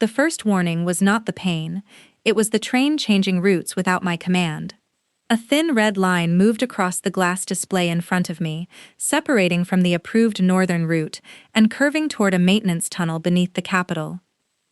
The first warning was not the pain, it was the train changing routes without my command. A thin red line moved across the glass display in front of me, separating from the approved northern route and curving toward a maintenance tunnel beneath the capital.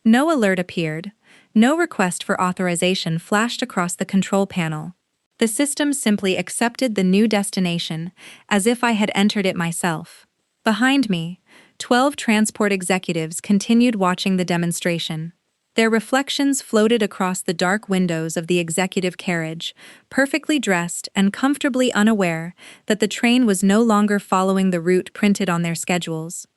No alert appeared. No request for authorization flashed across the control panel. The system simply accepted the new destination, as if I had entered it myself. Behind me, 12 transport executives continued watching the demonstration. Their reflections floated across the dark windows of the executive carriage, perfectly dressed and comfortably unaware that the train was no longer following the route printed on their schedules.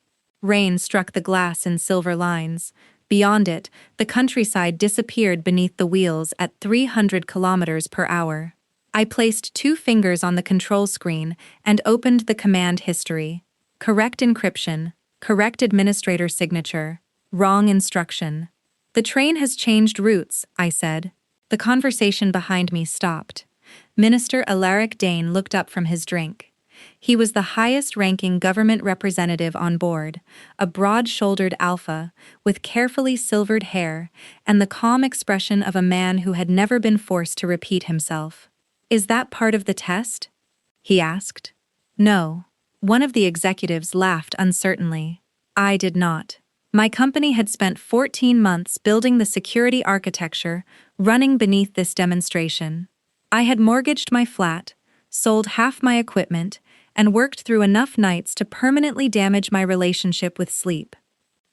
Rain struck the glass in silver lines. Beyond it, the countryside disappeared beneath the wheels at 300 kilometers per hour. I placed 2 fingers on the control screen and opened the command history. Correct encryption, correct administrator signature, wrong instruction. The train has changed routes, I said. The conversation behind me stopped. Minister Alaric Dane looked up from his drink. He was the highest-ranking government representative on board, a broad-shouldered alpha, with carefully silvered hair and the calm expression of a man who had never been forced to repeat himself. "Is that part of the test?" he asked. "No." One of the executives laughed uncertainly. I did not. My company had spent 14 months building the security architecture running beneath this demonstration. I had mortgaged my flat, sold half my equipment, and worked through enough nights to permanently damage my relationship with sleep.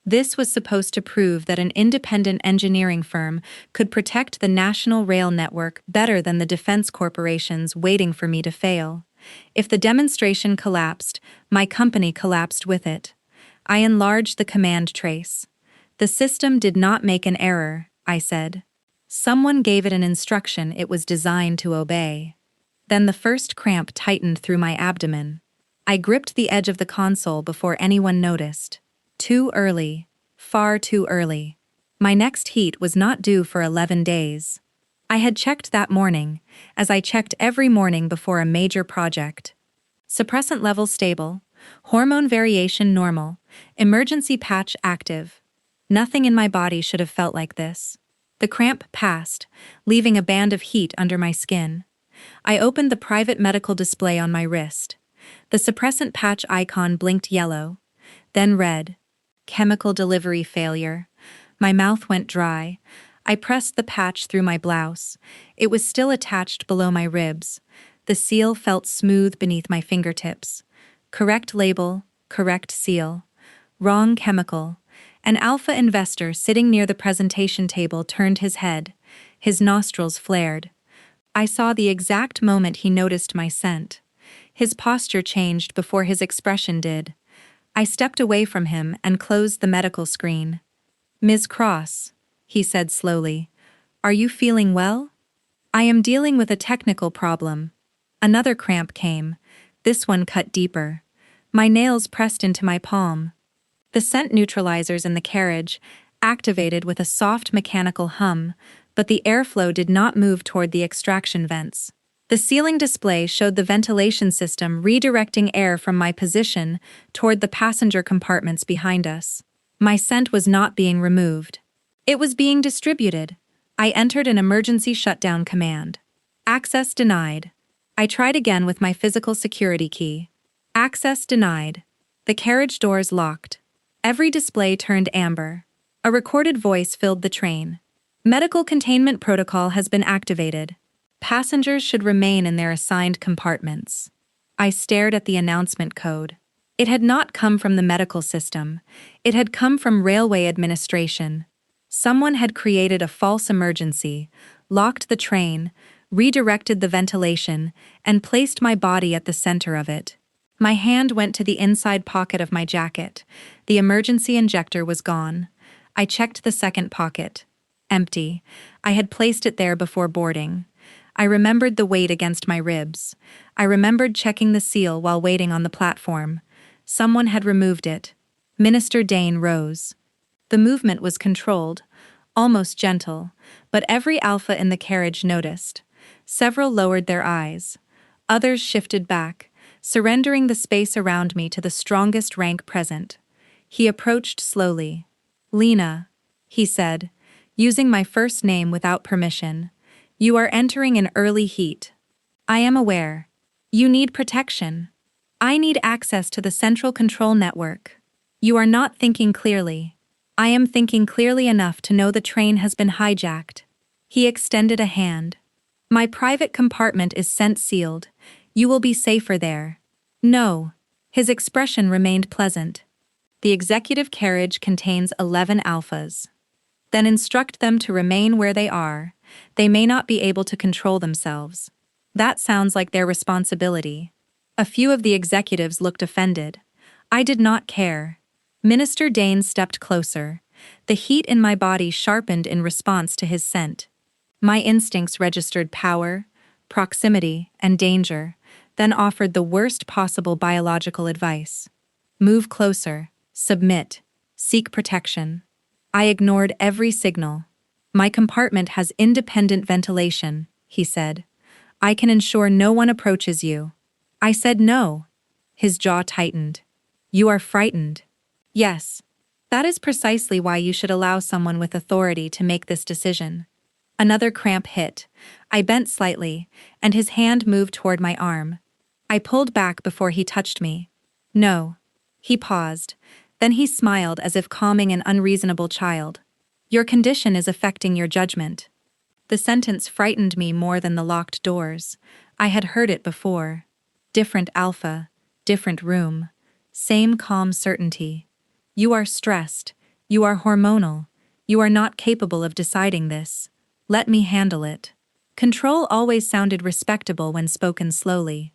This was supposed to prove that an independent engineering firm could protect the national rail network better than the defense corporations waiting for me to fail. If the demonstration collapsed, my company collapsed with it. I enlarged the command trace. "The system did not make an error," I said. "Someone gave it an instruction it was designed to obey." Then the first cramp tightened through my abdomen. I gripped the edge of the console before anyone noticed. Too early. Far too early. My next heat was not due for 11 days. I had checked that morning, as I checked every morning before a major project. Suppressant level stable, hormone variation normal, emergency patch active. Nothing in my body should have felt like this. The cramp passed, leaving a band of heat under my skin. I opened the private medical display on my wrist. The suppressant patch icon blinked yellow, then red. Chemical delivery failure. My mouth went dry. I pressed the patch through my blouse. It was still attached below my ribs. The seal felt smooth beneath my fingertips. Correct label, correct seal. Wrong chemical. An alpha investor sitting near the presentation table turned his head. His nostrils flared. I saw the exact moment he noticed my scent. His posture changed before his expression did. I stepped away from him and closed the medical screen. "Ms. Cross," he said slowly, "are you feeling well?" "I am dealing with a technical problem." Another cramp came. This one cut deeper. My nails pressed into my palm. The scent neutralizers in the carriage activated with a soft mechanical hum, but the airflow did not move toward the extraction vents. The ceiling display showed the ventilation system redirecting air from my position toward the passenger compartments behind us. My scent was not being removed. It was being distributed. I entered an emergency shutdown command. Access denied. I tried again with my physical security key. Access denied. The carriage doors locked. Every display turned amber. A recorded voice filled the train. "Medical containment protocol has been activated. Passengers should remain in their assigned compartments." I stared at the announcement code. It had not come from the medical system. It had come from railway administration. Someone had created a false emergency, locked the train, redirected the ventilation, and placed my body at the center of it. My hand went to the inside pocket of my jacket. The emergency injector was gone. I checked the second pocket. Empty. I had placed it there before boarding. I remembered the weight against my ribs. I remembered checking the seal while waiting on the platform. Someone had removed it. Minister Dane rose. The movement was controlled, almost gentle, but every alpha in the carriage noticed. Several lowered their eyes. Others shifted back, surrendering the space around me to the strongest rank present. He approached slowly. "Lena," he said, using my first name without permission. You are entering an early heat. I am aware. You need protection. I need access to the central control network. You are not thinking clearly. I am thinking clearly enough to know the train has been hijacked. He extended a hand. My private compartment is scent-sealed. You will be safer there. No. His expression remained pleasant. The executive carriage contains 11 alphas. Then instruct them to remain where they are. They may not be able to control themselves. That sounds like their responsibility. A few of the executives looked offended. I did not care. Minister Dane stepped closer. The heat in my body sharpened in response to his scent. My instincts registered power, proximity, and danger, then offered the worst possible biological advice. Move closer, submit, seek protection. I ignored every signal. My compartment has independent ventilation, he said. I can ensure no one approaches you. I said no. His jaw tightened. You are frightened. Yes. That is precisely why you should allow someone with authority to make this decision. Another cramp hit. I bent slightly, and his hand moved toward my arm. I pulled back before he touched me. No. He paused. Then he smiled as if calming an unreasonable child. Your condition is affecting your judgment. The sentence frightened me more than the locked doors. I had heard it before. Different alpha, different room, same calm certainty. You are stressed. You are hormonal. You are not capable of deciding this. Let me handle it. Control always sounded respectable when spoken slowly.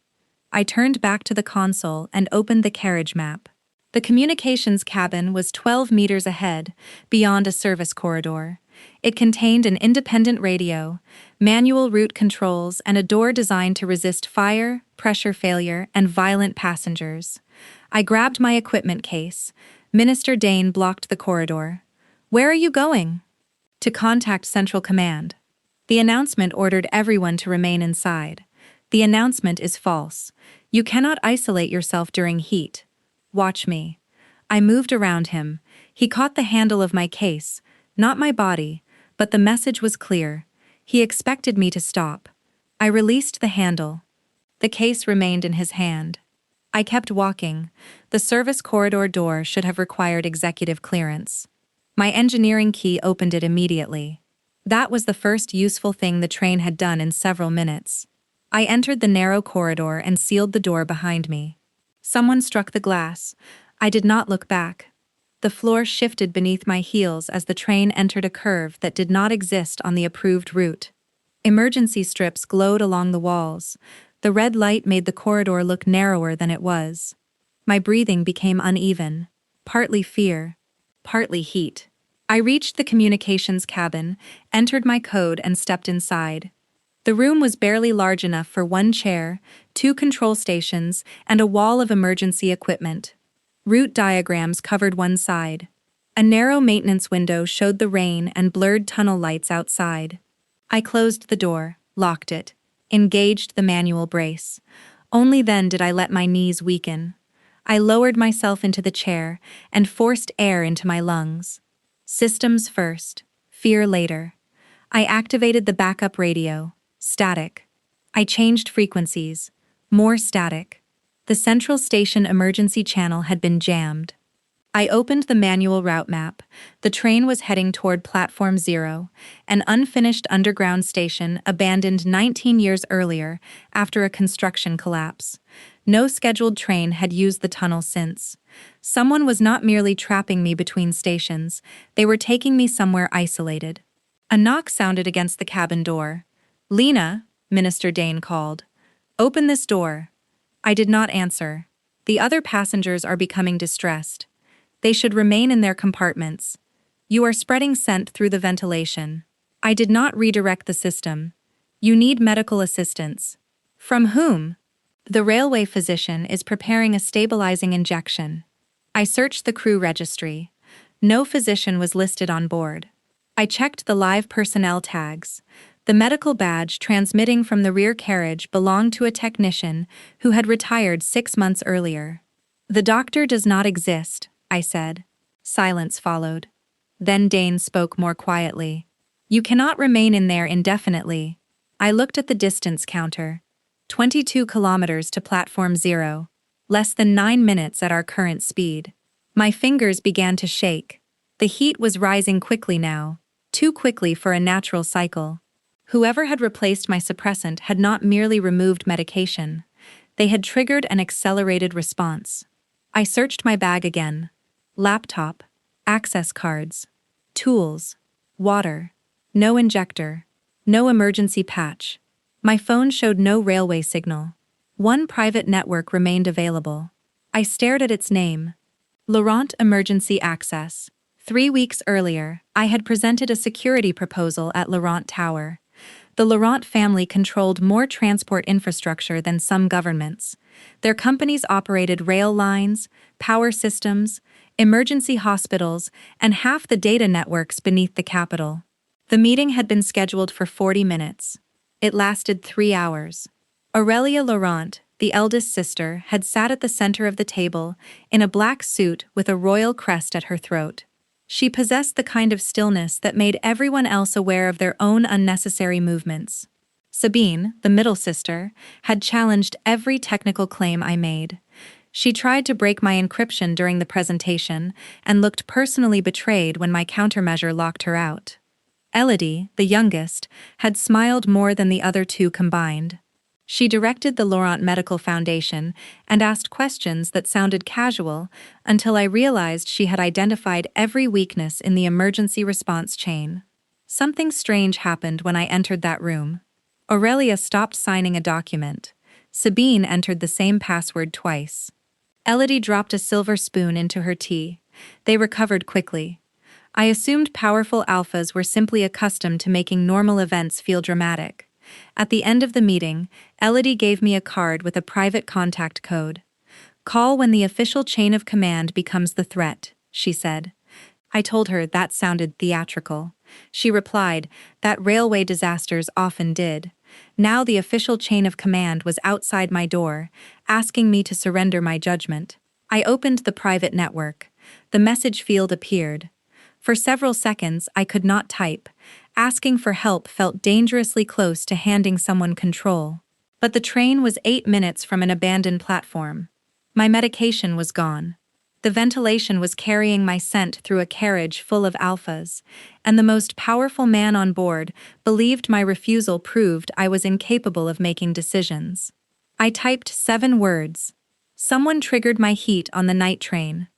I turned back to the console and opened the carriage map. The communications cabin was 12 meters ahead, beyond a service corridor. It contained an independent radio, manual route controls, and a door designed to resist fire, pressure failure, and violent passengers. I grabbed my equipment case. Minister Dane blocked the corridor. Where are you going? To contact Central Command. The announcement ordered everyone to remain inside. The announcement is false. You cannot isolate yourself during heat. Watch me. I moved around him. He caught the handle of my case, not my body, but the message was clear. He expected me to stop. I released the handle. The case remained in his hand. I kept walking. The service corridor door should have required executive clearance. My engineering key opened it immediately. That was the first useful thing the train had done in several minutes. I entered the narrow corridor and sealed the door behind me. Someone struck the glass. I did not look back. The floor shifted beneath my heels as the train entered a curve that did not exist on the approved route. Emergency strips glowed along the walls. The red light made the corridor look narrower than it was. My breathing became uneven, partly fear, partly heat. I reached the communications cabin, entered my code, and stepped inside. The room was barely large enough for one chair, 2 control stations, and a wall of emergency equipment. Route diagrams covered one side. A narrow maintenance window showed the rain and blurred tunnel lights outside. I closed the door, locked it, engaged the manual brace. Only then did I let my knees weaken. I lowered myself into the chair and forced air into my lungs. Systems first, fear later. I activated the backup radio. Static. I changed frequencies. More static. The central station emergency channel had been jammed. I opened the manual route map. The train was heading toward Platform 0, an unfinished underground station abandoned 19 years earlier after a construction collapse. No scheduled train had used the tunnel since. Someone was not merely trapping me between stations, they were taking me somewhere isolated. A knock sounded against the cabin door. "Lena," Minister Dane called. "Open this door." I did not answer. The other passengers are becoming distressed. They should remain in their compartments. You are spreading scent through the ventilation. I did not redirect the system. You need medical assistance. From whom? The railway physician is preparing a stabilizing injection. I searched the crew registry. No physician was listed on board. I checked the live personnel tags. The medical badge transmitting from the rear carriage belonged to a technician who had retired 6 months earlier. "The doctor does not exist," I said. Silence followed. Then Dane spoke more quietly. You cannot remain in there indefinitely. I looked at the distance counter. 22 kilometers to Platform 0. Less than 9 minutes at our current speed. My fingers began to shake. The heat was rising quickly now, too quickly for a natural cycle. Whoever had replaced my suppressant had not merely removed medication. They had triggered an accelerated response. I searched my bag again. Laptop, access cards, tools, water, no injector, no emergency patch. My phone showed no railway signal. One private network remained available. I stared at its name. Laurent Emergency Access. 3 weeks earlier, I had presented a security proposal at Laurent Tower. The Laurent family controlled more transport infrastructure than some governments. Their companies operated rail lines, power systems, emergency hospitals, and half the data networks beneath the capital. The meeting had been scheduled for 40 minutes. It lasted 3 hours. Aurélia Laurent, the eldest sister, had sat at the center of the table, in a black suit with a royal crest at her throat. She possessed the kind of stillness that made everyone else aware of their own unnecessary movements. Sabine, the middle sister, had challenged every technical claim I made. She tried to break my encryption during the presentation and looked personally betrayed when my countermeasure locked her out. Elodie, the youngest, had smiled more than the other two combined. She directed the Laurent Medical Foundation and asked questions that sounded casual until I realized she had identified every weakness in the emergency response chain. Something strange happened when I entered that room. Aurélia stopped signing a document. Sabine entered the same password twice. Elodie dropped a silver spoon into her tea. They recovered quickly. I assumed powerful alphas were simply accustomed to making normal events feel dramatic. At the end of the meeting, Elodie gave me a card with a private contact code. Call when the official chain of command becomes the threat, she said. I told her that sounded theatrical. She replied that railway disasters often did. Now the official chain of command was outside my door, asking me to surrender my judgment. I opened the private network. The message field appeared. For several seconds, I could not type. Asking for help felt dangerously close to handing someone control. But the train was 8 minutes from an abandoned platform. My medication was gone. The ventilation was carrying my scent through a carriage full of alphas, and the most powerful man on board believed my refusal proved I was incapable of making decisions. I typed 7 words. Someone triggered my heat on the night train.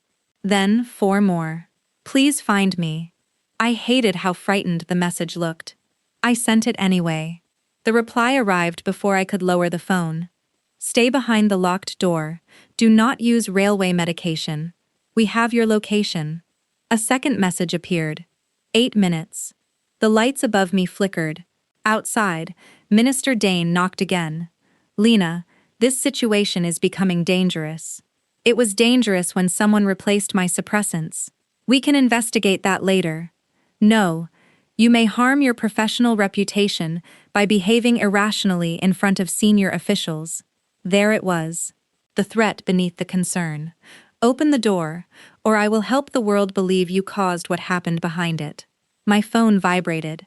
Then 4 more. Please find me. I hated how frightened the message looked. I sent it anyway. The reply arrived before I could lower the phone. Stay behind the locked door. Do not use railway medication. We have your location. A second message appeared. 8 minutes. The lights above me flickered. Outside, Minister Dane knocked again. Lena, this situation is becoming dangerous. It was dangerous when someone replaced my suppressants. We can investigate that later. No, you may harm your professional reputation by behaving irrationally in front of senior officials. There it was. The threat beneath the concern. Open the door, or I will help the world believe you caused what happened behind it. My phone vibrated.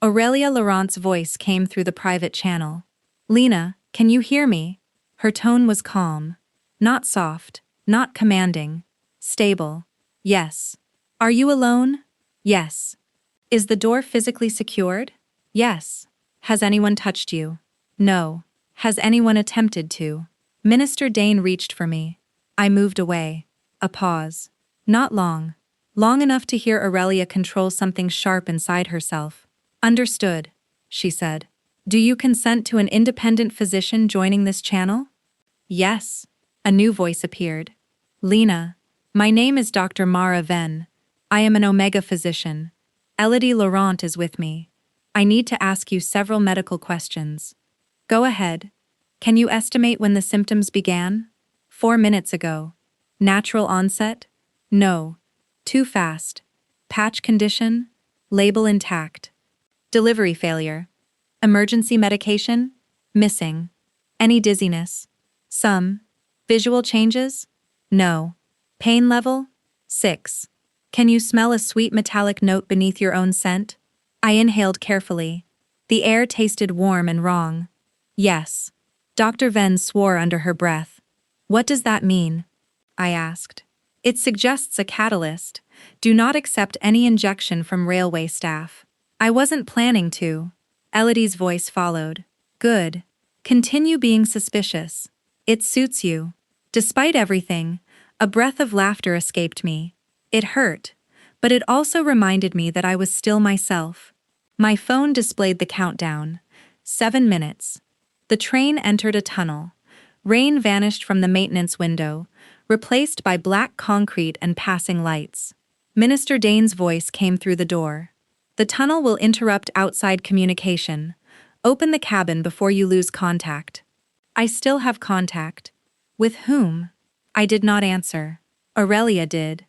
Aurélia Laurent's voice came through the private channel. Lena, can you hear me? Her tone was calm. Not soft, not commanding. Stable. Yes. Are you alone? Yes. Is the door physically secured? Yes. Has anyone touched you? No. Has anyone attempted to? Minister Dane reached for me. I moved away. A pause. Not long. Long enough to hear Aurélia control something sharp inside herself. Understood, she said. Do you consent to an independent physician joining this channel? Yes. A new voice appeared. Lena. My name is Dr. Mara Venn. I am an Omega physician. Elodie Laurent is with me. I need to ask you several medical questions. Go ahead. Can you estimate when the symptoms began? 4 minutes ago. Natural onset? No. Too fast. Patch condition? Label intact. Delivery failure. Emergency medication? Missing. Any dizziness? Some. Visual changes? No. Pain level? 6. Can you smell a sweet metallic note beneath your own scent? I inhaled carefully. The air tasted warm and wrong. Yes. Dr. Venn swore under her breath. What does that mean? I asked. It suggests a catalyst. Do not accept any injection from railway staff. I wasn't planning to. Elodie's voice followed. Good. Continue being suspicious. It suits you. Despite everything, a breath of laughter escaped me. It hurt, but it also reminded me that I was still myself. My phone displayed the countdown. 7 minutes. The train entered a tunnel. Rain vanished from the maintenance window, replaced by black concrete and passing lights. Minister Dane's voice came through the door. The tunnel will interrupt outside communication. Open the cabin before you lose contact. I still have contact. With whom? I did not answer. Aurelia did.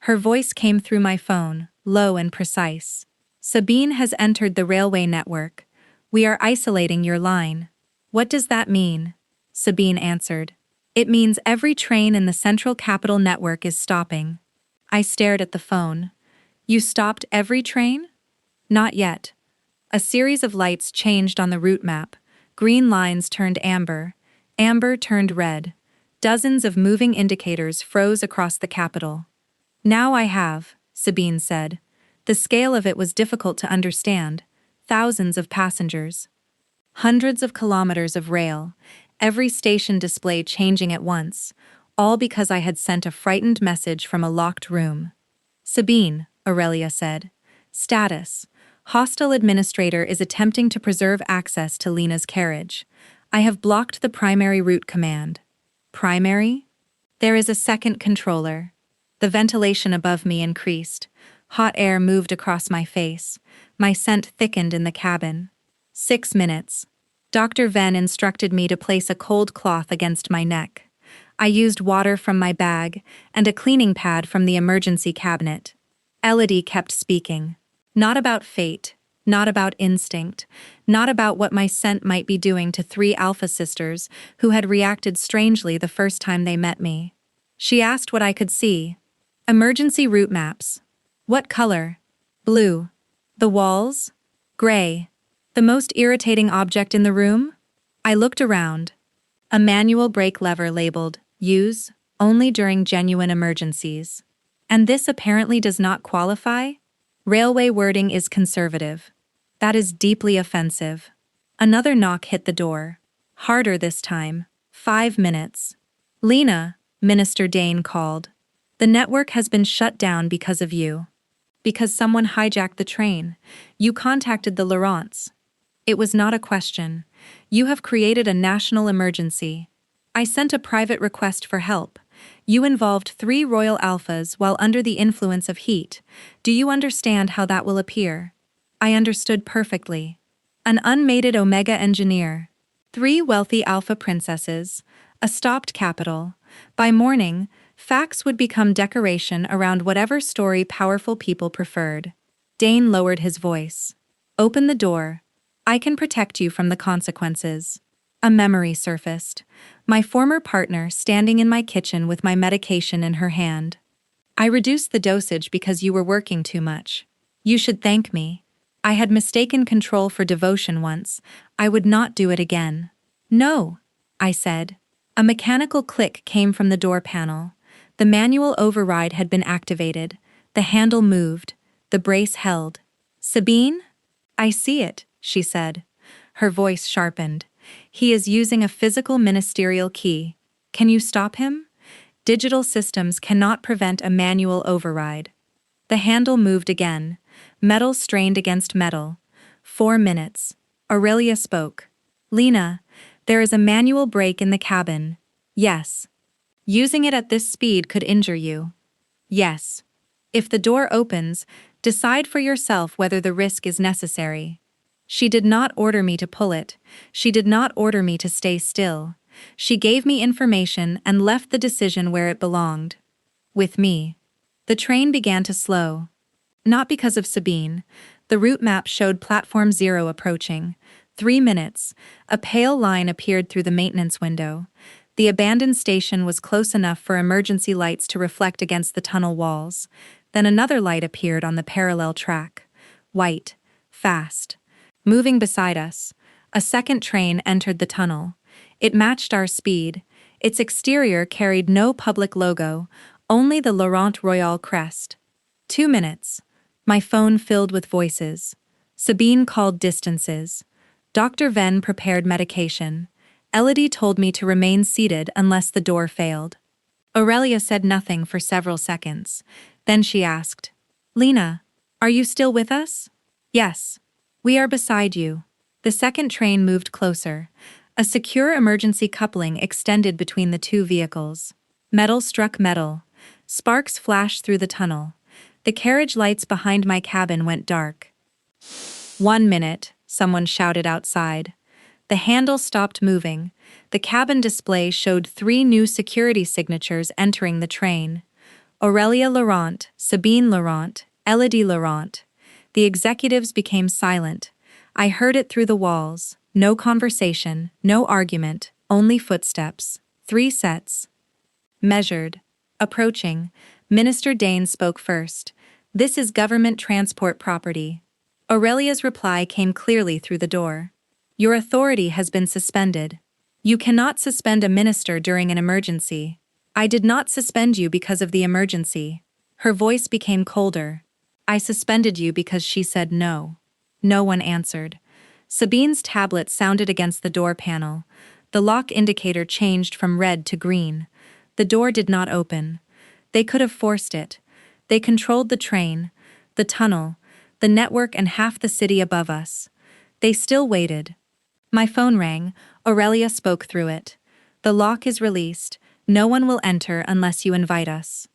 Her voice came through my phone, low and precise. Sabine has entered the railway network. We are isolating your line. What does that mean? Sabine answered. It means every train in the Central Capital network is stopping. I stared at the phone. You stopped every train? Not yet. A series of lights changed on the route map. Green lines turned amber. Amber turned red. Dozens of moving indicators froze across the capital. Now I have, Sabine said. The scale of it was difficult to understand. Thousands of passengers. Hundreds of kilometers of rail. Every station display changing at once. All because I had sent a frightened message from a locked room. Sabine, Aurelia said. Status. Hostile administrator is attempting to preserve access to Lena's carriage. I have blocked the primary route command. Primary? There is a second controller. The ventilation above me increased. Hot air moved across my face. My scent thickened in the cabin. 6 minutes. Dr. Venn instructed me to place a cold cloth against my neck. I used water from my bag and a cleaning pad from the emergency cabinet. Elodie kept speaking. Not about fate, not about instinct, not about what my scent might be doing to 3 alpha sisters who had reacted strangely the first time they met me. She asked what I could see. Emergency route maps. What color? Blue. The walls? Gray. The most irritating object in the room? I looked around. A manual brake lever labeled, use, only during genuine emergencies. And this apparently does not qualify? Railway wording is conservative. That is deeply offensive. Another knock hit the door. Harder this time. 5 minutes. Lena, Minister Dane called. The network has been shut down because of you. Because someone hijacked the train. You contacted the Laurents. It was not a question. You have created a national emergency. I sent a private request for help. You involved 3 Royal Alphas while under the influence of heat. Do you understand how that will appear? I understood perfectly. An unmated Omega engineer. 3 wealthy Alpha princesses. A stopped capital. By morning, facts would become decoration around whatever story powerful people preferred. Dane lowered his voice. Open the door. I can protect you from the consequences. A memory surfaced. My former partner standing in my kitchen with my medication in her hand. I reduced the dosage because you were working too much. You should thank me. I had mistaken control for devotion once. I would not do it again. No, I said. A mechanical click came from the door panel. The manual override had been activated. The handle moved. The brace held. Sabine? I see it, she said. Her voice sharpened. He is using a physical ministerial key. Can you stop him? Digital systems cannot prevent a manual override. The handle moved again. Metal strained against metal. 4 minutes. Aurelia spoke. Lena, there is a manual brake in the cabin. Yes. Using it at this speed could injure you. Yes. If the door opens, decide for yourself whether the risk is necessary. She did not order me to pull it. She did not order me to stay still. She gave me information and left the decision where it belonged. With me. The train began to slow. Not because of Sabine. The route map showed Platform 0 approaching. 3 minutes. A pale line appeared through the maintenance window. The abandoned station was close enough for emergency lights to reflect against the tunnel walls. Then another light appeared on the parallel track. White. Fast. Moving beside us. A second train entered the tunnel. It matched our speed. Its exterior carried no public logo, only the Laurent Royal crest. 2 minutes. My phone filled with voices. Sabine called distances. Dr. Venn prepared medication. Elodie told me to remain seated unless the door failed. Aurelia said nothing for several seconds. Then she asked, "Lena, are you still with us?" "Yes. We are beside you." The second train moved closer. A secure emergency coupling extended between the two vehicles. Metal struck metal. Sparks flashed through the tunnel. The carriage lights behind my cabin went dark. 1 minute, someone shouted outside. The handle stopped moving. The cabin display showed 3 new security signatures entering the train. Aurelia Laurent, Sabine Laurent, Elodie Laurent. The executives became silent. I heard it through the walls. No conversation, no argument, only footsteps. 3 sets. Measured. Approaching. Minister Dane spoke first. "This is government transport property." Aurelia's reply came clearly through the door. "Your authority has been suspended. You cannot suspend a minister during an emergency. I did not suspend you because of the emergency." Her voice became colder. "I suspended you because she said no." No one answered. Sabine's tablet sounded against the door panel. The lock indicator changed from red to green. The door did not open. They could have forced it. They controlled the train, the tunnel, the network, and half the city above us. They still waited. My phone rang. Aurelia spoke through it. "The lock is released. No one will enter unless you invite us."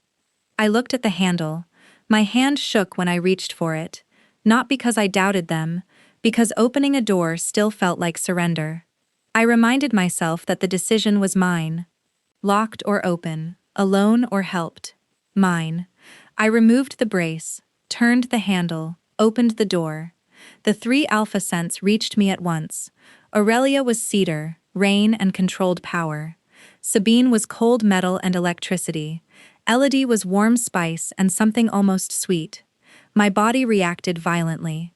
I looked at the handle. My hand shook when I reached for it. Not because I doubted them, because opening a door still felt like surrender. I reminded myself that the decision was mine. Locked or open, alone or helped. Mine. I removed the brace, turned the handle, opened the door. The 3 alpha scents reached me at once. Aurelia was cedar, rain, and controlled power. Sabine was cold metal and electricity. Elodie was warm spice and something almost sweet. My body reacted violently.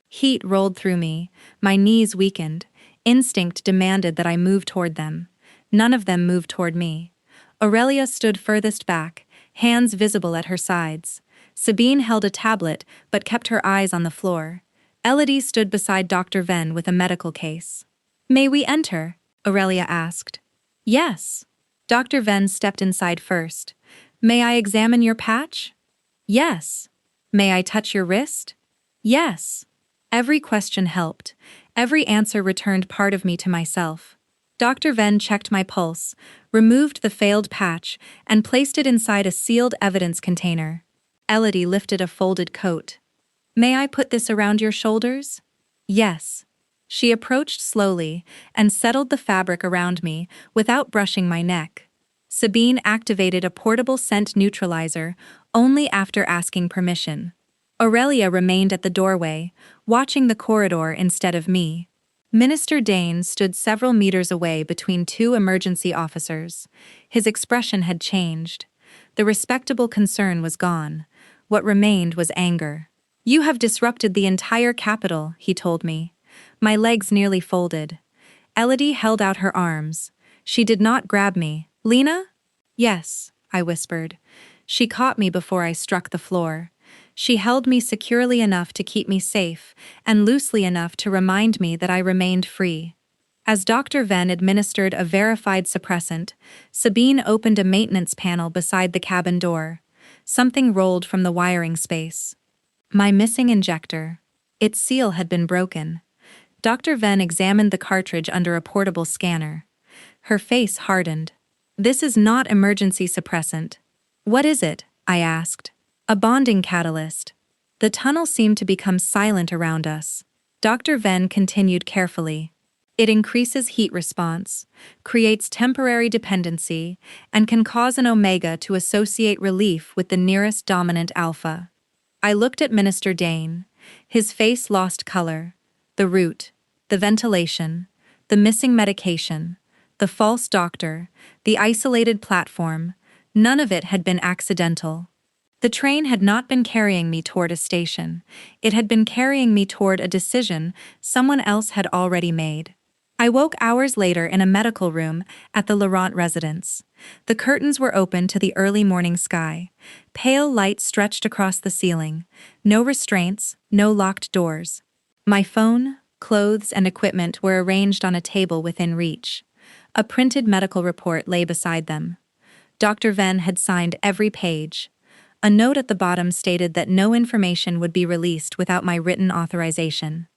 Heat rolled through me. My knees weakened. Instinct demanded that I move toward them. None of them moved toward me. Aurelia stood furthest back, hands visible at her sides. Sabine held a tablet but kept her eyes on the floor. Elodie stood beside Dr. Venn with a medical case. "May we enter?" Aurelia asked. "Yes." Dr. Venn stepped inside first. "May I examine your patch?" "Yes." "May I touch your wrist?" "Yes." Every question helped. Every answer returned part of me to myself. Dr. Venn checked my pulse, removed the failed patch, and placed it inside a sealed evidence container. Elodie lifted a folded coat. "May I put this around your shoulders?" "Yes." She approached slowly and settled the fabric around me without brushing my neck. Sabine activated a portable scent neutralizer only after asking permission. Aurelia remained at the doorway, watching the corridor instead of me. Minister Dane stood several meters away between 2 emergency officers. His expression had changed. The respectable concern was gone. What remained was anger. "You have disrupted the entire capital," he told me. My legs nearly folded. Elodie held out her arms. She did not grab me. "Lena?" "Yes," I whispered. She caught me before I struck the floor. She held me securely enough to keep me safe, and loosely enough to remind me that I remained free. As Dr. Venn administered a verified suppressant, Sabine opened a maintenance panel beside the cabin door. Something rolled from the wiring space. My missing injector. Its seal had been broken. Dr. Venn examined the cartridge under a portable scanner. Her face hardened. "This is not emergency suppressant." "What is it?" I asked. "A bonding catalyst." The tunnel seemed to become silent around us. Dr. Venn continued carefully. "It increases heat response, creates temporary dependency, and can cause an omega to associate relief with the nearest dominant alpha." I looked at Minister Dane. His face lost color. The route, the ventilation, the missing medication, the false doctor, the isolated platform, none of it had been accidental. The train had not been carrying me toward a station. It had been carrying me toward a decision someone else had already made. I woke hours later in a medical room at the Laurent residence. The curtains were open to the early morning sky. Pale light stretched across the ceiling. No restraints, no locked doors. My phone, clothes, and equipment were arranged on a table within reach. A printed medical report lay beside them. Dr. Venn had signed every page. A note at the bottom stated that no information would be released without my written authorization.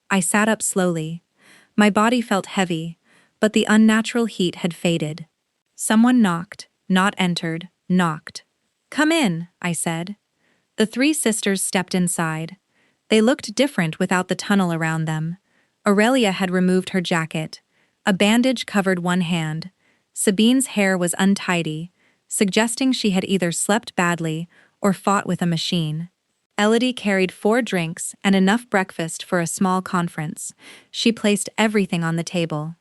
I sat up slowly. My body felt heavy, but the unnatural heat had faded. Someone knocked, not entered, knocked. "Come in," I said. The three sisters stepped inside. They looked different without the tunnel around them. Aurelia had removed her jacket. A bandage covered one hand. Sabine's hair was untidy, suggesting she had either slept badly or fought with a machine. Elodie carried 4 drinks and enough breakfast for a small conference. She placed everything on the table.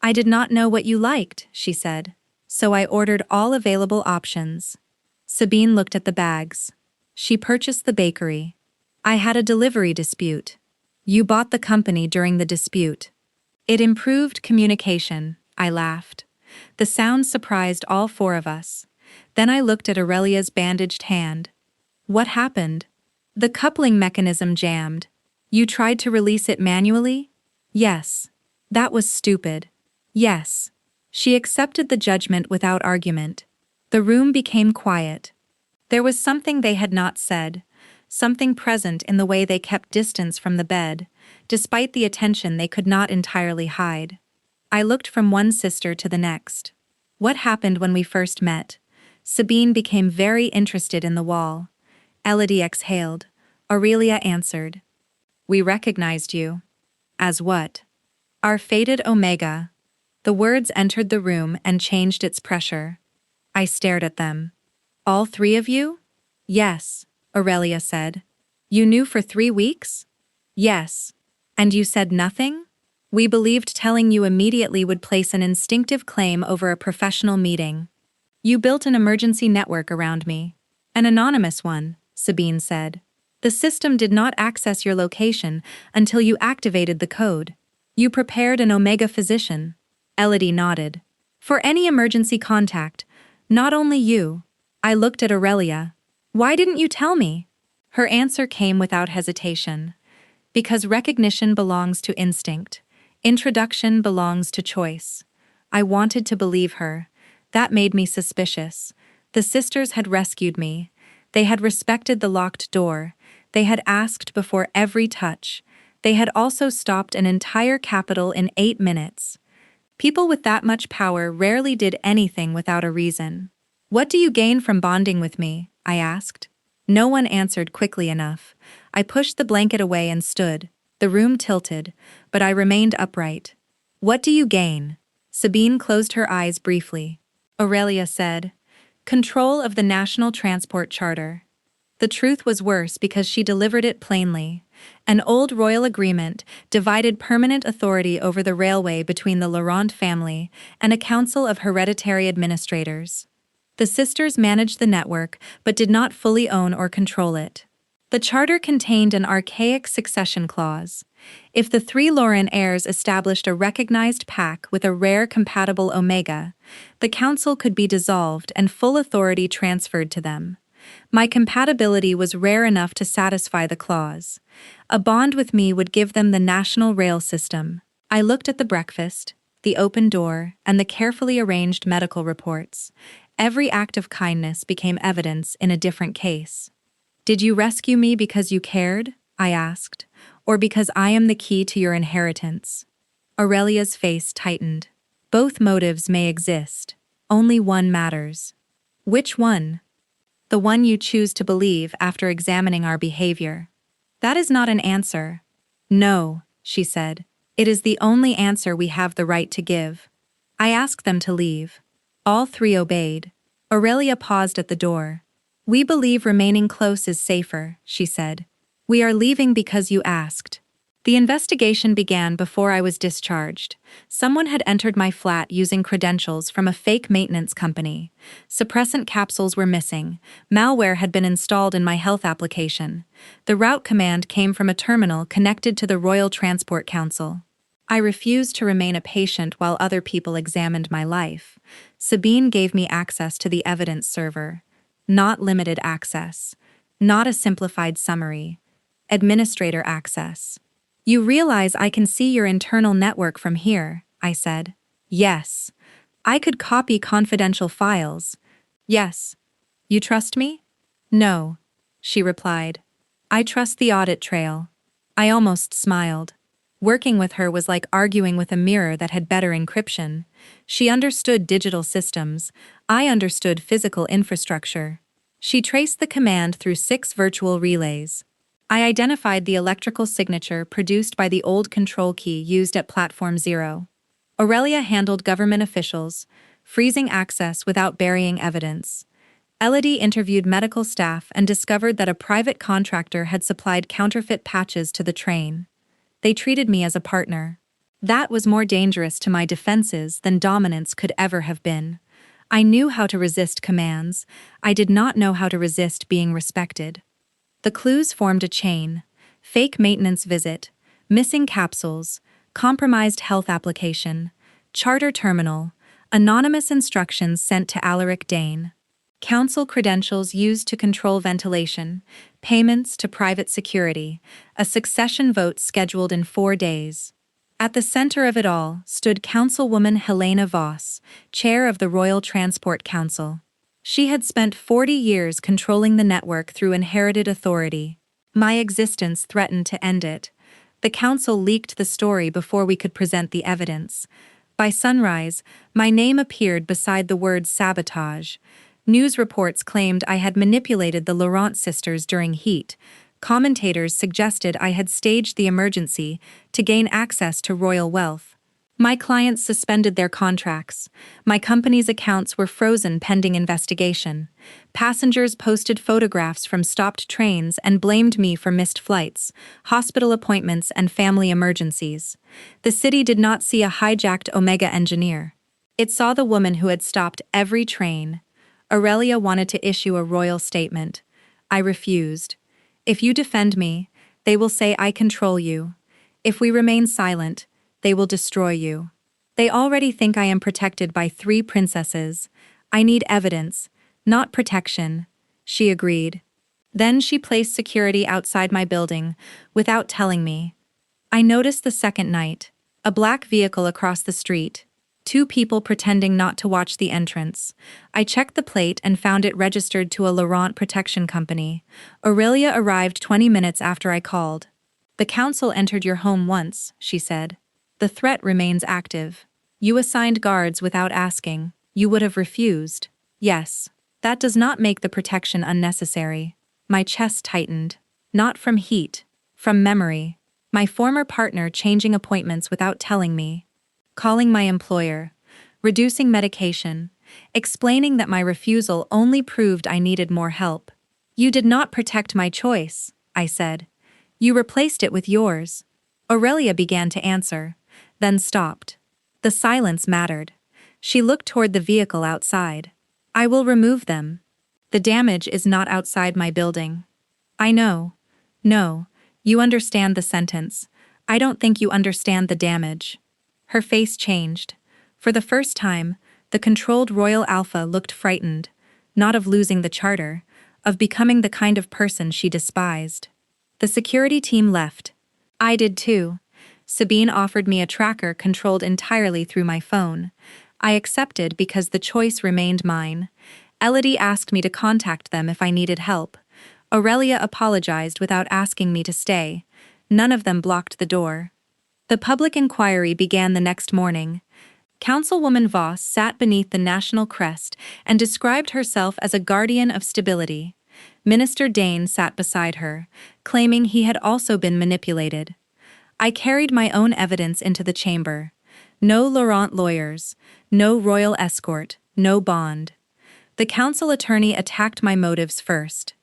"I did not know what you liked," she said, "so I ordered all available options." Sabine looked at the bags. She purchased the bakery. "I had a delivery dispute. You bought the company during the dispute." "It improved communication," I laughed. The sound surprised all 4 of us. Then I looked at Aurelia's bandaged hand. "What happened?" "The coupling mechanism jammed." "You tried to release it manually?" "Yes." "That was stupid." "Yes." She accepted the judgment without argument. The room became quiet. There was something they had not said, something present in the way they kept distance from the bed, despite the attention they could not entirely hide. I looked from one sister to the next. "What happened when we first met?" Sabine became very interested in the wall. Elodie exhaled. Aurelia answered. "We recognized you." "As what?" "Our fated Omega." The words entered the room and changed its pressure. I stared at them. "All 3 of you?" "Yes," Aurelia said. "You knew for 3 weeks?" "Yes." "And you said nothing?" "We believed telling you immediately would place an instinctive claim over a professional meeting. You built an emergency network around me. An anonymous one," Sabine said. "The system did not access your location until you activated the code. You prepared an Omega physician." Elodie nodded. "For any emergency contact, not only you." I looked at Aurelia. "Why didn't you tell me?" Her answer came without hesitation. "Because recognition belongs to instinct. Introduction belongs to choice." I wanted to believe her. That made me suspicious. The sisters had rescued me. They had respected the locked door. They had asked before every touch. They had also stopped an entire capital in 8 minutes. People with that much power rarely did anything without a reason. "What do you gain from bonding with me?" I asked. No one answered quickly enough. I pushed the blanket away and stood. The room tilted, but I remained upright. "What do you gain?" Sabine closed her eyes briefly. Aurelia said, "Control of the National Transport Charter." The truth was worse because she delivered it plainly. An old royal agreement divided permanent authority over the railway between the Laurent family and a council of hereditary administrators. The sisters managed the network but did not fully own or control it. The charter contained an archaic succession clause. If the 3 Laurent heirs established a recognized pack with a rare compatible Omega, the council could be dissolved and full authority transferred to them. My compatibility was rare enough to satisfy the clause. A bond with me would give them the national rail system. I looked at the breakfast, the open door, and the carefully arranged medical reports. Every act of kindness became evidence in a different case. "Did you rescue me because you cared?" I asked. "Or because I am the key to your inheritance?" Aurelia's face tightened. "Both motives may exist. Only one matters." "Which one?" "The one you choose to believe after examining our behavior." "That is not an answer." "No," she said. "It is the only answer we have the right to give." I asked them to leave. All 3 obeyed. Aurelia paused at the door. "We believe remaining close is safer," she said. "We are leaving because you asked." The investigation began before I was discharged. Someone had entered my flat using credentials from a fake maintenance company. Suppressant capsules were missing. Malware had been installed in my health application. The route command came from a terminal connected to the Royal Transport Council. I refused to remain a patient while other people examined my life. Sabine gave me access to the evidence server. Not limited access. Not a simplified summary. Administrator access. You realize I can see your internal network from here, I said. Yes. I could copy confidential files. Yes. You trust me? No, she replied. I trust the audit trail. I almost smiled. Working with her was like arguing with a mirror that had better encryption. She understood digital systems. I understood physical infrastructure. She traced the command through 6 virtual relays. I identified the electrical signature produced by the old control key used at Platform Zero. Aurelia handled government officials, freezing access without burying evidence. Elodie interviewed medical staff and discovered that a private contractor had supplied counterfeit patches to the train. They treated me as a partner. That was more dangerous to my defenses than dominance could ever have been. I knew how to resist commands. I did not know how to resist being respected. The clues formed a chain: fake maintenance visit, missing capsules, compromised health application, charter terminal, anonymous instructions sent to Alaric Dane, council credentials used to control ventilation, payments to private security, a succession vote scheduled in 4 days. At the center of it all stood Councilwoman Helena Voss, chair of the Royal Transport Council. She had spent 40 years controlling the network through inherited authority. My existence threatened to end it. The council leaked the story before we could present the evidence. By sunrise, my name appeared beside the word sabotage. News reports claimed I had manipulated the Laurent sisters during heat. Commentators suggested I had staged the emergency to gain access to royal wealth. My clients suspended their contracts. My company's accounts were frozen pending investigation. Passengers posted photographs from stopped trains and blamed me for missed flights, hospital appointments, and family emergencies. The city did not see a hijacked Omega engineer. It saw the woman who had stopped every train. Aurelia wanted to issue a royal statement. I refused. If you defend me, they will say I control you. If we remain silent, they will destroy you. They already think I am protected by 3 princesses. I need evidence, not protection, she agreed. Then she placed security outside my building, without telling me. I noticed the second night. A black vehicle across the street. 2 people pretending not to watch the entrance. I checked the plate and found it registered to a Laurent protection company. Aurelia arrived 20 minutes after I called. The council entered your home once, she said. The threat remains active. You assigned guards without asking. You would have refused. Yes. That does not make the protection unnecessary. My chest tightened. Not from heat. From memory. My former partner changing appointments without telling me. Calling my employer. Reducing medication. Explaining that my refusal only proved I needed more help. You did not protect my choice, I said. You replaced it with yours. Aurelia began to answer, then stopped. The silence mattered. She looked toward the vehicle outside. I will remove them. The damage is not outside my building. I know. No, you understand the sentence. I don't think you understand the damage. Her face changed. For the first time, the controlled Royal Alpha looked frightened, not of losing the charter, of becoming the kind of person she despised. The security team left. I did too. Sabine offered me a tracker controlled entirely through my phone. I accepted because the choice remained mine. Elodie asked me to contact them if I needed help. Aurelia apologized without asking me to stay. None of them blocked the door. The public inquiry began the next morning. Councilwoman Voss sat beneath the national crest and described herself as a guardian of stability. Minister Dane sat beside her, claiming he had also been manipulated. I carried my own evidence into the chamber. No Laurent lawyers, no royal escort, no bond. The council attorney attacked my motives first.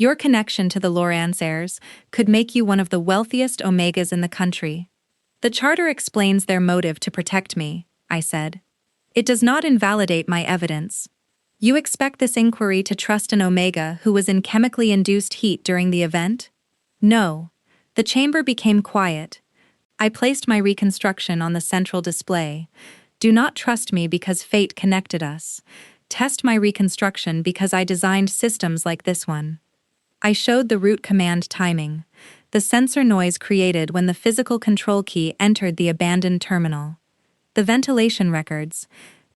Your connection to the Lorance heirs could make you one of the wealthiest Omegas in the country. The charter explains their motive to protect me, I said. It does not invalidate my evidence. You expect this inquiry to trust an Omega who was in chemically induced heat during the event? No. The chamber became quiet. I placed my reconstruction on the central display. Do not trust me because fate connected us. Test my reconstruction because I designed systems like this one. I showed the root command timing, the sensor noise created when the physical control key entered the abandoned terminal, the ventilation records,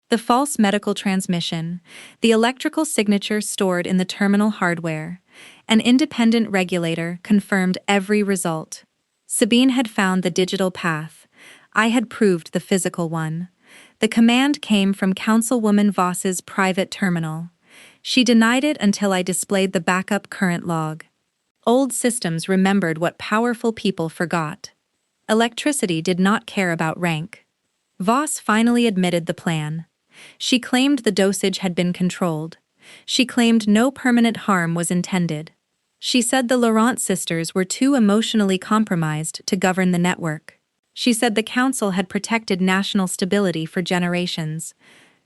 the false medical transmission, the electrical signature stored in the terminal hardware. An independent regulator confirmed every result. Sabine had found the digital path. I had proved the physical one. The command came from Councilwoman Voss's private terminal. She denied it until I displayed the backup current log. Old systems remembered what powerful people forgot. Electricity did not care about rank. Voss finally admitted the plan. She claimed the dosage had been controlled. She claimed no permanent harm was intended. She said the Laurent sisters were too emotionally compromised to govern the network. She said the council had protected national stability for generations.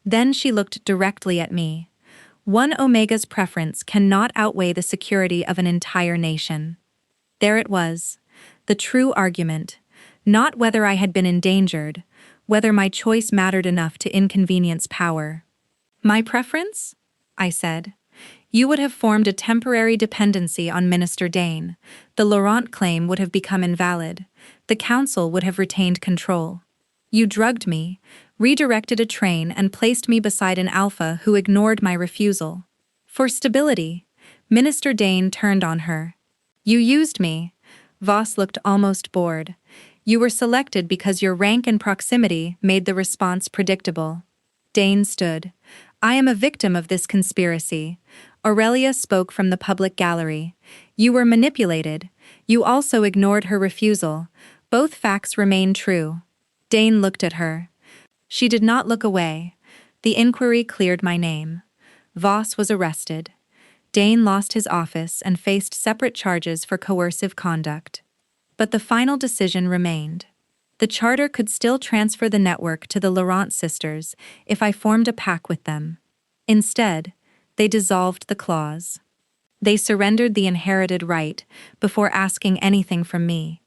Then she looked directly at me. One Omega's preference cannot outweigh the security of an entire nation. There it was, the true argument, not whether I had been endangered, whether my choice mattered enough to inconvenience power. My preference? I said. You would have formed a temporary dependency on Minister Dane. The Laurent claim would have become invalid. The council would have retained control. You drugged me, redirected a train and placed me beside an alpha who ignored my refusal. For stability, Minister Dane turned on her. You used me. Voss looked almost bored. You were selected because your rank and proximity made the response predictable. Dane stood. I am a victim of this conspiracy. Aurelia spoke from the public gallery. You were manipulated. You also ignored her refusal. Both facts remain true. Dane looked at her. She did not look away. The inquiry cleared my name. Voss was arrested. Dane lost his office and faced separate charges for coercive conduct. But the final decision remained. The charter could still transfer the network to the Laurent sisters if I formed a pact with them. Instead, they dissolved the clause. They surrendered the inherited right before asking anything from me.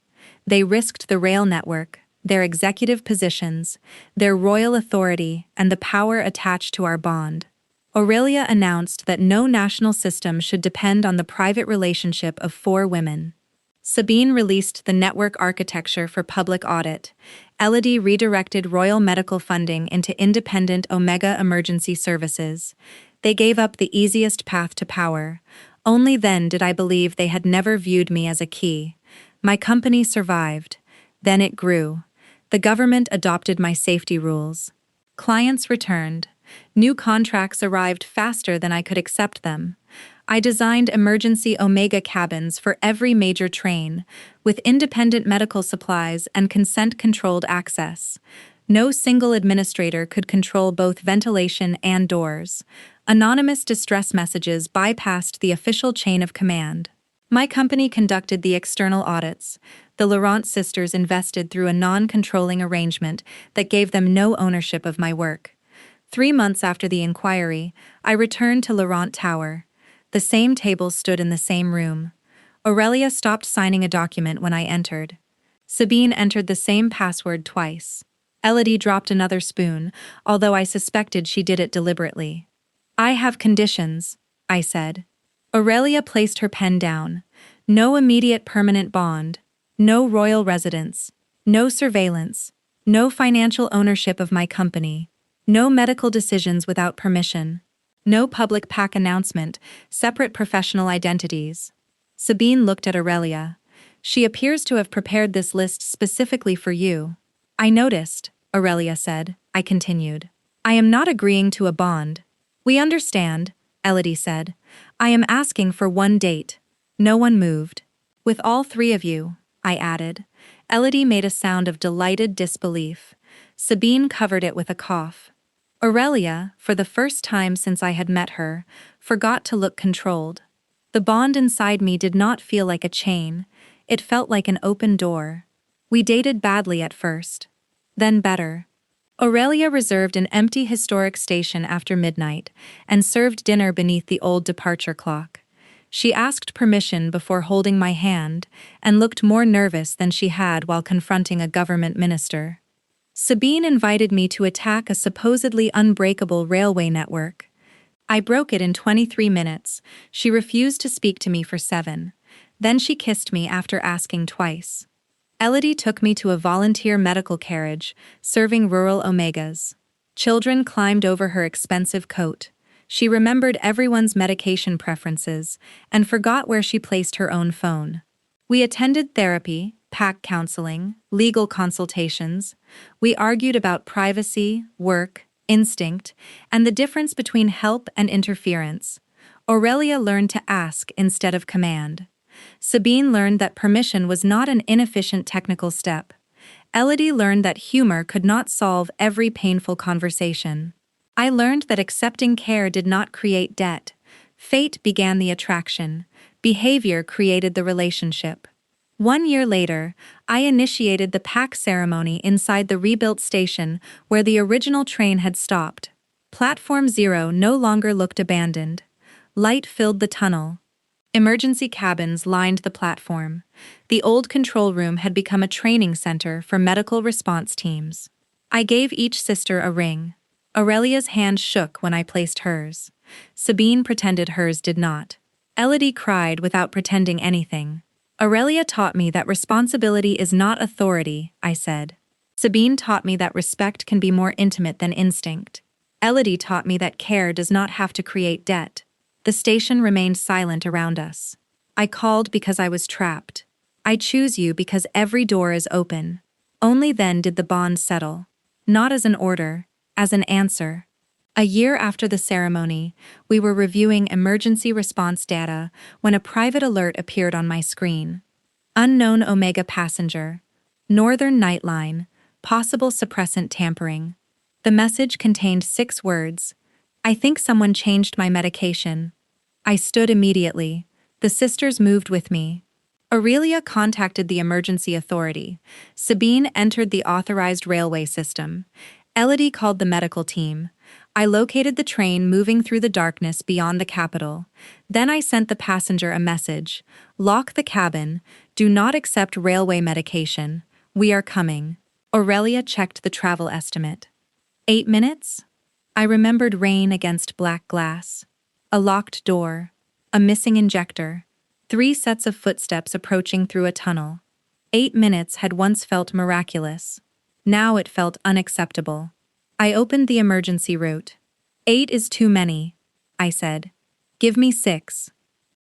They risked the rail network, their executive positions, their royal authority, and the power attached to our bond. Aurelia announced that no national system should depend on the private relationship of 4 women. Sabine released the network architecture for public audit. Elodie redirected royal medical funding into independent Omega emergency services. They gave up the easiest path to power. Only then did I believe they had never viewed me as a key. My company survived. Then it grew. The government adopted my safety rules. Clients returned. New contracts arrived faster than I could accept them. I designed emergency Omega cabins for every major train, with independent medical supplies and consent-controlled access. No single administrator could control both ventilation and doors. Anonymous distress messages bypassed the official chain of command. My company conducted the external audits. The Laurent sisters invested through a non-controlling arrangement that gave them no ownership of my work. 3 months after the inquiry, I returned to Laurent Tower. The same tables stood in the same room. Aurelia stopped signing a document when I entered. Sabine entered the same password twice. Elodie dropped another spoon, although I suspected she did it deliberately. I have conditions, I said. Aurelia placed her pen down. No immediate permanent bond. No royal residence. No surveillance. No financial ownership of my company. No medical decisions without permission. No public PAC announcement, separate professional identities. Sabine looked at Aurelia. She appears to have prepared this list specifically for you. I noticed, Aurelia said. I continued. I am not agreeing to a bond. We understand, Elodie said. I am asking for one date. No one moved. With all 3 of you, I added. Elodie made a sound of delighted disbelief. Sabine covered it with a cough. Aurelia, for the first time since I had met her, forgot to look controlled. The bond inside me did not feel like a chain, it felt like an open door. We dated badly at first. Then better. Aurelia reserved an empty historic station after midnight and served dinner beneath the old departure clock. She asked permission before holding my hand and looked more nervous than she had while confronting a government minister. Sabine invited me to attack a supposedly unbreakable railway network. I broke it in 23 minutes. She refused to speak to me for 7. Then she kissed me after asking twice. Elodie took me to a volunteer medical carriage, serving rural omegas. Children climbed over her expensive coat. She remembered everyone's medication preferences and forgot where she placed her own phone. We attended therapy, pack counseling, legal consultations. We argued about privacy, work, instinct, and the difference between help and interference. Aurelia learned to ask instead of command. Sabine learned that permission was not an inefficient technical step. Elodie learned that humor could not solve every painful conversation. I learned that accepting care did not create debt. Fate began the attraction. Behavior created the relationship. 1 year later, I initiated the pack ceremony inside the rebuilt station where the original train had stopped. Platform 0 no longer looked abandoned. Light filled the tunnel. Emergency cabins lined the platform. The old control room had become a training center for medical response teams. I gave each sister a ring. Aurelia's hand shook when I placed hers. Sabine pretended hers did not. Elodie cried without pretending anything. Aurelia taught me that responsibility is not authority, I said. Sabine taught me that respect can be more intimate than instinct. Elodie taught me that care does not have to create debt. The station remained silent around us. I called because I was trapped. I choose you because every door is open. Only then did the bond settle. Not as an order, as an answer. A year after the ceremony, we were reviewing emergency response data when a private alert appeared on my screen. Unknown Omega passenger. Northern Nightline. Possible suppressant tampering. The message contained 6 words. I think someone changed my medication. I stood immediately. The sisters moved with me. Aurelia contacted the emergency authority. Sabine entered the authorized railway system. Elodie called the medical team. I located the train moving through the darkness beyond the capital. Then I sent the passenger a message. Lock the cabin. Do not accept railway medication. We are coming. Aurelia checked the travel estimate. 8 minutes? I remembered rain against black glass. A locked door. A missing injector. 3 sets of footsteps approaching through a tunnel. 8 minutes had once felt miraculous. Now it felt unacceptable. I opened the emergency route. 8 is too many, I said. Give me 6.